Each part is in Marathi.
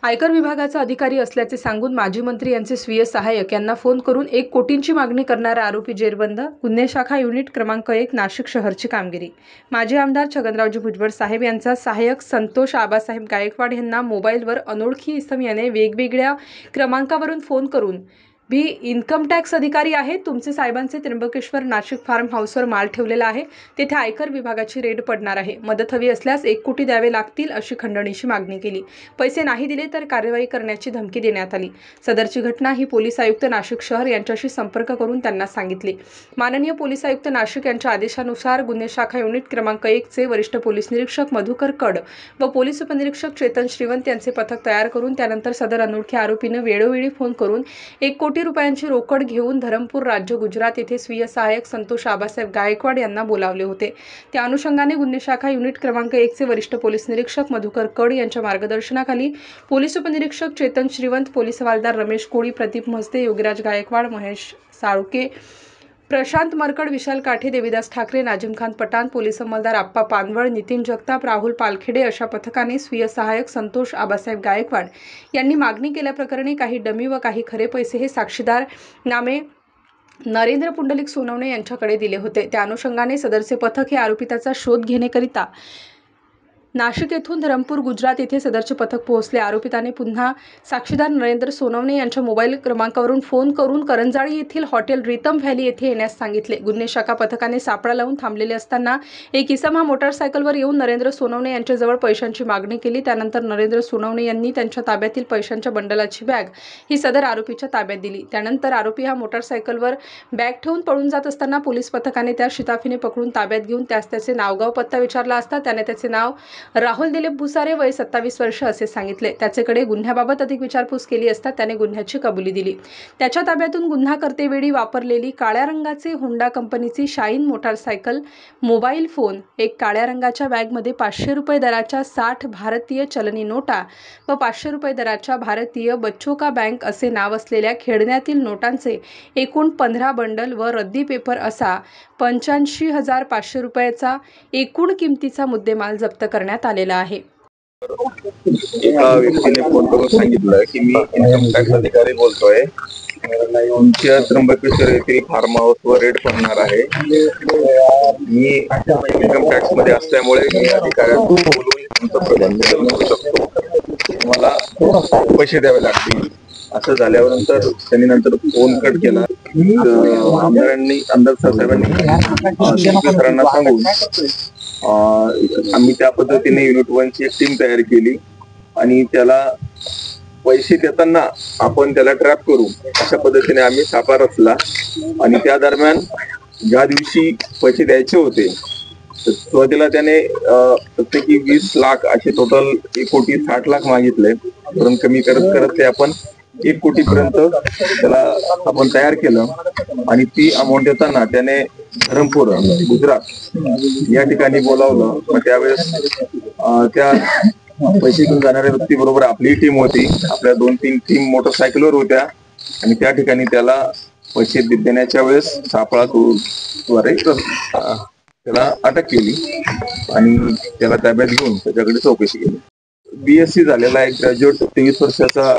आयकर विभागाचा अधिकारी असल्याचे सांगून माजी मंत्री यांचे स्वीय सहाय्यक यांना फोन करून 1 कोटींची मागणी करणारा आरोपी जेरबंद. गुन्हे शाखा युनिट क्रमांक 1 नाशिक शहरची कामगिरी. माजी आमदार छगनरावजी भुजबळ साहेब यांचा सहाय्यक संतोष आबासाहेब गायकवाड यांना मोबाईलवर अनोळखी इसम याने वेगवेगळ्या क्रमांकावरून फोन करून भी इन्कम टॅक्स अधिकारी आहे, तुमचे साहेबांचे त्र्यंबकेश्वर नाशिक फार्म हाऊसवर माल ठेवलेला आहे, तेथे आयकर विभागाची रेड पडणार आहे, मदत हवी असल्यास 1 कोटी द्यावे लागतील अशी खंडणीची मागणी केली. पैसे नाही दिले तर कारवाई करण्याची धमकी देण्यात आली. सदरची घटना ही पोलीस आयुक्त नाशिक शहर यांच्याशी संपर्क करून त्यांना सांगितले. माननीय पोलीस आयुक्त नाशिक यांच्या आदेशानुसार गुन्हे शाखा युनिट क्रमांक 1 चे वरिष्ठ पोलीस निरीक्षक मधुकर कड व पोलीस उपनिरीक्षक चेतन श्रीवंत यांचे पथक तयार करून त्यानंतर सदर अनोळखी आरोपीने वेळोवेळी फोन करून 1 कोटी रुपयांची रोकड घेऊन धरमपूर राज्य गुजरात येथे स्वीय सहाय्यक संतोष आबासाहेब गायकवाड यांना बोलावले होते. त्या अनुषंगाने गुन्हे शाखा युनिट क्रमांक 1 चे वरिष्ठ पोलीस निरीक्षक मधुकर कड यांच्या मार्गदर्शनाखाली पोलीस उपनिरीक्षक चेतन श्रीवंत, पोलीस हवालदार रमेश कोळी, प्रदीप म्हस्ते, योगीराज गायकवाड, महेश साळुके, प्रशांत मरकड, विशाल काठे, देवीदास ठाकरे, नाजिम खान पठाण, पोलीस अंमलदार आप्पा पानवळ, नितीन जगताप, राहुल पालखेडे अशा पथकाने स्वीय सहाय्यक संतोष आबासाहेब गायकवाड यांनी मागणी केल्याप्रकरणी काही डमी व काही खरे पैसे हे साक्षीदार नामे नरेंद्र पुंडलिक सोनवणे यांच्याकडे दिले होते. त्या अनुषंगाने सदरचे पथक हे आरोपिताचा शोध घेण्याकरिता नाशिक येथून धरमपूर गुजरात येथे सदरचे पथक पोहोचले. आरोपिताने पुन्हा साक्षीदार नरेंद्र सोनवणे यांच्या मोबाईल क्रमांकावरून फोन करून करंजाळी येथील हॉटेल रितम व्हॅली येथे येण्यास सांगितले. गुन्हे शाखा पथकाने सापळा लावून थांबलेले असताना एक इसम हा मोटारसायकलवर येऊन नरेंद्र सोनवणे यांच्याजवळ पैशांची मागणी केली. त्यानंतर नरेंद्र सोनवणे यांनी त्यांच्या ताब्यातील पैशांच्या बंडलाची बॅग ही सदर आरोपीच्या ताब्यात दिली. त्यानंतर आरोपी हा मोटारसायकलवर बॅग ठेवून पळून जात असताना पोलीस पथकाने त्या शिताफीने पकडून ताब्यात घेऊन त्यास त्याचे नावगाव पत्ता विचारला असता त्याने त्याचे नाव राहुल दिलीप भुसारे, वय 27 वर्ष असे सांगितले. त्याच्याकडे गुन्ह्याबाबत अधिक विचारपूस केली असता त्याने गुन्ह्याची कबुली दिली. त्याच्या ताब्यातून गुन्हा करतेवेळी वापरलेली काळ्या रंगाचे होंडा कंपनीची शाईन मोटारसायकल, मोबाईल फोन, एक काळ्या रंगाच्या बॅगमध्ये 500 रुपये दराच्या 60 भारतीय चलनी नोटा व 500 रुपये दराच्या भारतीय बच्चोका बँक असे नाव असलेल्या खेळण्यातील नोटांचे एकूण 15 बंडल व रद्दी पेपर असा 85,500 रुपयाचा एकूण किमतीचा मुद्देमाल जप्त करण्यात आलेला आहे. एका व्यक्तीने फोन करून सांगितलं की मी इन्कम टॅक्स अधिकारी बोलतोय, तुमच्या त्र्यंबकेश्वर येथील फार्म हाऊसवर रेड पडणार आहे. मी इन्कम टॅक्स मध्ये असल्यामुळे मी अधिकाऱ्यांना बोलून तुमचं प्रबंधन करू शकतो, तुम्हाला पैसे द्यावे लागतील. असं झाल्यानंतर त्यांनी नंतर फोन कट केला. आमदार साहेबांनी सरांना सांगून आम्ही त्या पद्धतीने युनिट 1 ची एक टीम तयार केली आणि त्याला पैसे देताना आपण त्याला ट्रॅप करू अशा पद्धतीने आम्ही सापळा रचला. आणि त्या दरम्यान ज्या दिवशी पैसे द्यायचे होते सुरुवातीला त्याने प्रत्येकी 20 लाख असे टोटल 1 कोटी 60 लाख मागितले. परंतु कमी करत करत ते आपण 1 कोटी पर्यंत त्याला आपण तयार केलं. आणि ती अमाऊंट देताना त्याने धरमपूर गुजरात या ठिकाणी बोलावलं. मग त्यावेळेस त्या पैसे घेऊन जाणाऱ्या व्यक्ती बरोबर आपली टीम होती, आपल्या 2-3 टीम मोटरसायकलवर होत्या आणि त्या ठिकाणी त्याला पैसे देण्याच्या वेळेस सापळा द्वारे त्याला अटक केली आणि त्याला ताब्यात घेऊन त्याच्याकडे चौकशी केली. BSc झालेला एक ग्रॅज्युएट 23 वर्षाचा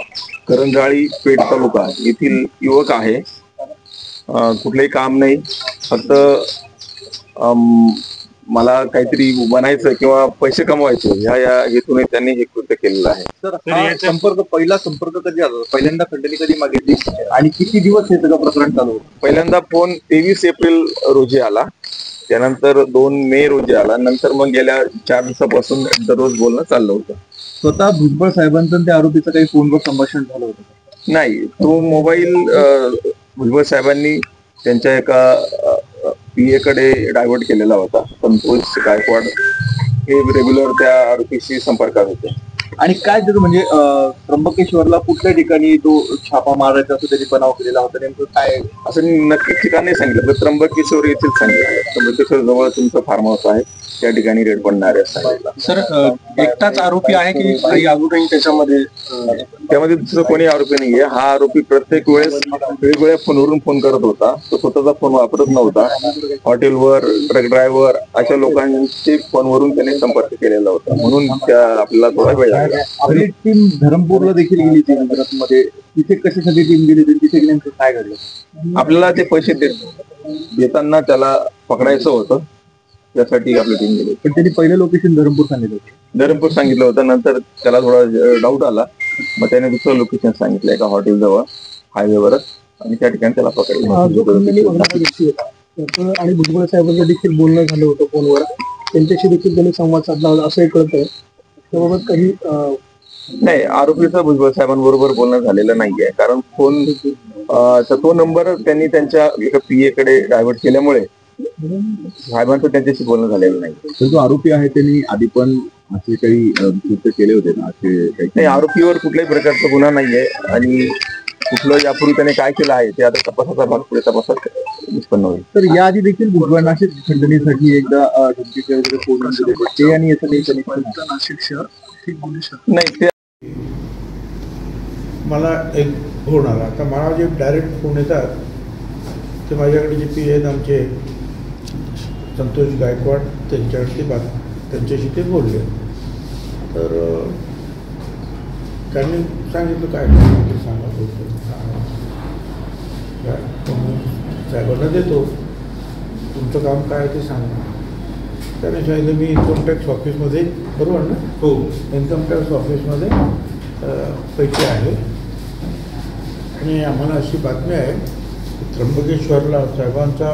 करंजाळी पेठ तालुका येथील युवक आहे. कुठलंही काम नाही, फक्त मला काहीतरी बनायचं किंवा पैसे कमवायचे या हेतूने त्यांनी हे कृत्य केलेलं आहे. तर पहिला संपर्क कधी आला, पहिल्यांदा खंडणी कधी मागितली आणि किती दिवस हे सगळं प्रकरण चालू होतं? पहिल्यांदा फोन 23 एप्रिल रोजी आला, त्यानंतर 2 मे रोजी आला, नंतर मग गेल्या 4 दिवसापासून दररोज बोलणं चाललं होतं. स्वतः भुजबळ साहेबांचं त्या आरोपीचं काही फोनवर संभाषण झालं होतं? नाही, तो मोबाईल भुजबळ साहेबांनी त्यांच्या एका PA कडे डायव्हर्ट केलेला होता. संतोष गायकवाड हे रेग्युलर त्या आरोपीशी संपर्कात होते. आणि काय त्याचं म्हणजे त्र्यंबकेश्वरला कुठल्या ठिकाणी तो छापा मारायचा असं त्यांनी बनाव केलेला होता, नेमकं काय असं नक्कीच ठिकाण नाही सांगितलं, पण त्र्यंबकेश्वर येथेच सांगितलं. त्र्यंबकेश्वर जवळ तुमचं फार्म हाऊस आहे, त्या ठिकाणी रेड पडणार आहे सांगितलं. सर, एकटाच आरोपी आहे की काही अजूनही त्याच्यामध्ये त्यामध्ये दुसरं कोणी आरोपी नाहीये. हा आरोपी प्रत्येक वेळेस वेगवेगळ्या फोनवरून फोन करत होता. तो स्वतःचा फोन वापरत नव्हता. हॉटेलवर, ट्रक ड्रायव्हर अशा लोकांशी फोनवरून त्याने संपर्क केलेला होता, म्हणून आपल्याला थोडा वेळ लागला. आपली टीम धरमपूरला देखील गेली होती गुजरातमध्ये. तिथे कशासाठी टीम गेली होती, तिथे नेमकं काय घडलं? आपल्याला ते पैसे देताना त्याला पकडायचं होतं, त्यासाठी आपली टीम गेली. पण त्यांनी पहिलं लोकेशन धरमपूर सांगितलं होतं. धरमपूर सांगितलं होतं, नंतर त्याला थोडा डाऊट आला, मग त्याने दुसरं लोकेशन सांगितलं एका हॉटेल जवळ हायवेवरच, आणि त्या ठिकाणी त्याला पकडलं. आणि भुजबळ साहेबांचं देखील बोलणं झालं होतं फोनवर, त्यांच्याशी देखील त्यांनी संवाद साधला होता असंही कळतंय. त्याबाबत काही नाही, आरोपीचं भुजबळ साहेबांबरोबर बोलणं झालेलं नाहीये, कारण फोन तो नंबर त्यांनी त्यांच्या एका पीए कडे डायव्हर्ट केल्यामुळे साहेबांचं त्यांच्याशी बोलणं झालेलं नाही. तर जो आरोपी आहे त्यांनी आधी पण असे काही कृत्य केले होते ना, असे नाही, आरोपीवर कुठल्याही प्रकारचा गुन्हा नाहीये, आणि कुठलं यापूर्वी त्याने काय केलं आहे ते आता तपासाचा भाग पुढे तपासात निष्पन्न होईल. तर याआधी देखील भुजबळांना अशी खंडणीसाठी एकदा धमकीचे वगैरे फोन दिले होते, आणि याचं नाशिक शहर ठीक बोलू शकतो नाही. ते मला एक फोन आला, तर मला जे डायरेक्ट फोन येतात ते माझ्याकडे जे पी आहेत आमचे संतोष गायकवाड, त्यांच्याशी ते बोलले. तर त्यांनी सांगितलं काय ते सांगा बोलतो, साहेबांना देतो, तुमचं काम काय ते सांगा. त्याने सांगितलं मी इन्कम टॅक्स ऑफिसमध्ये, बरोबर ना? हो, इन्कम टॅक्स ऑफिसमध्ये पैसे आहे, आणि आम्हाला अशी बातमी आहे की त्र्यंबकेश्वरला साहेबांचा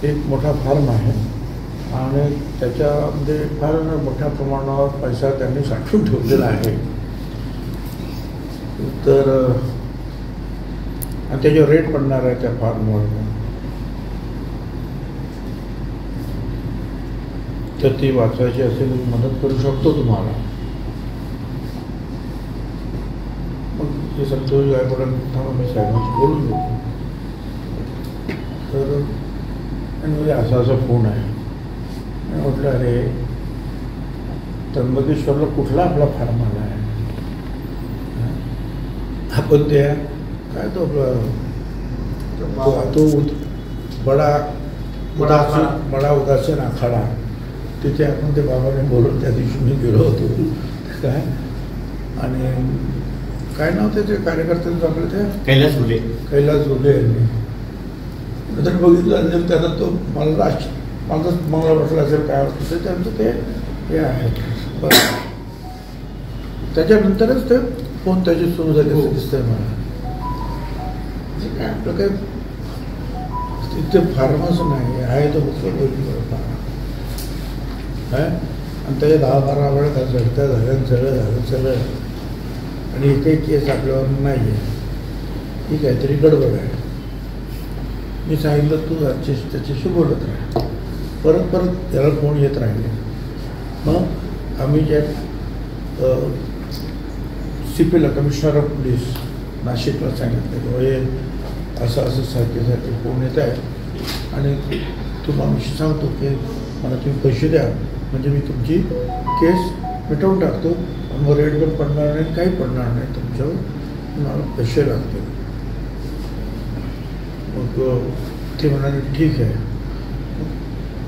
एक मोठा फार्म आहे, आणि त्याच्यामध्ये फार मोठ्या प्रमाणावर पैसा त्यांनी साठवून ठेवलेला आहे. तर आणि त्याच्यावर रेट पडणार आहे त्या फार्मवर. तर ती वाचवायची असेल मदत करू शकतो तुम्हाला. मग हे संतोष गायकवाडांना मी साहेबांशी बोलून घेतो. तर आणि असा फोन आहे. म्हटलं अरे त्र्यंबकेश्वरला कुठला आपला फार्म आला आहे, आपण त्या काय तो बडा उदासीन आखाडा, तिथे आपण ते बाबाने बोलून त्या दिवशी मी गेलो होतो काय, आणि काय नाव त्याचे कार्यकर्त्यांचं आपलं ते कैलास घुले यांनी. नंतर बघितलं आणि त्यांना तो मला मंगळा वाटला असेल काय वाटतं त्यांचं ते हे आहे. त्याच्यानंतरच ते फोन त्याची सुरू झाली असं दिसतंय मला. काय आपलं काय तिथे फार्मच नाही आहे, तो फक्त आहे, आणि त्याच्या 10-12 वेळा झडत्या झाल्या, सगळं आणि एकही केस आपल्यावर नाही आहे. ही काहीतरी गडबड आहे. मी सांगितलं तू त्याच्याशी बोलत राहा. परत त्याला फोन येत राहिले. मग आम्ही ज्या CPला कमिशनर ऑफ पोलीस नाशिकला सांगितलं हे असं सारखे फोन येत आहे, आणि तुम्हाला सांगतो की मला तुम्ही पैसे द्या, म्हणजे मी तुमची केस मिटवून टाकतो, मग रेट पण पडणार नाही, काही पडणार नाही तुमच्यावर, तुम्हाला पैसे लागतील. मग ते म्हणाले ठीक आहे.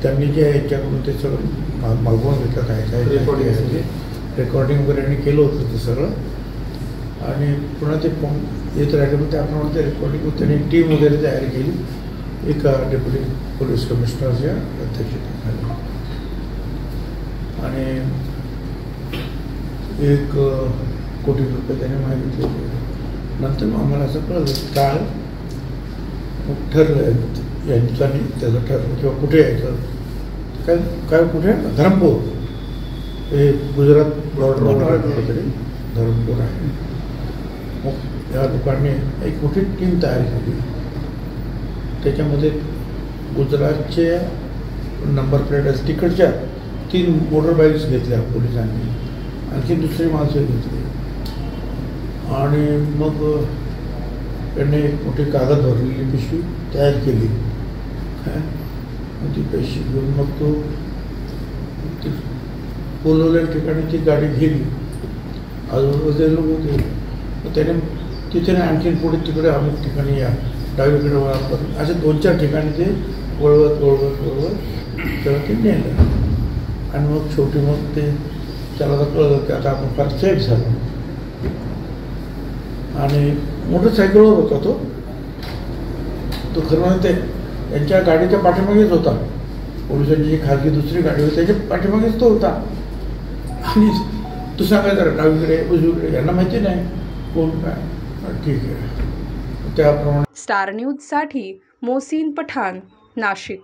त्यांनी जे याच्याकडून ते सगळं मागवून घेतलं, काय रेकॉर्डिंग वगैरे यांनी केलं होतं ते सगळं, आणि पुन्हा ते फोन येत राहिले. मग त्याप्रमाणे ते रेकॉर्डिंग त्यांनी टीम वगैरे तयार केली, एका डेप्युटी पोलीस कमिशनरच्या अध्यक्षतेखाली, आणि 1 कोटी रुपये त्याने मागितले. नंतर मग आम्हाला असं कळलं काळ ठरलं यांचं आणि त्याचं ठरलं किंवा कुठे यायचं काय कुठे धरमपूर, हे गुजरात कुठेतरी धरमपूर आहे. मग या लोकांनी एक मोठी टीम तयार केली. त्याच्यामध्ये गुजरातचे नंबर प्लेट तिकडच्या 3 मोटरबाईक्स घेतल्या पोलिसांनी, आणखी दुसरी माणसं घेतली, आणि मग त्यांनी एक मोठी कागद भरलेली पिशवी तयार केली. ती पैसे घेऊन मग तो बोलवलेल्या ठिकाणी ती गाडी गेली. आजूबाजूचे लोक होते, मग त्याने तिथे नाही आणखीन पुढे तिकडे अमुक ठिकाणी या डावीकडे वळा करून असे 2-4 ठिकाणी ते वळवत त्याला ते नेलं. आणि मग शेवटी मग ते त्याला आता कळलं की आता आपण फार सेफ झालो. आणि मोटरसायकलवर होता तो खरं म्हणजे ते यांच्या गाडीच्या पाठीमागेच होता. पोलिसांची जी खाजगी दुसरी गाडी होती त्याच्या पाठीमागेच तो होता. आणि तू सांगायचा डावीकडे उजवीकडे यांना माहिती नाही कोण काय. ठीक आहे त्याप्रमाणे. स्टार न्यूजसाठी मोहसिन पठाण, नाशिक.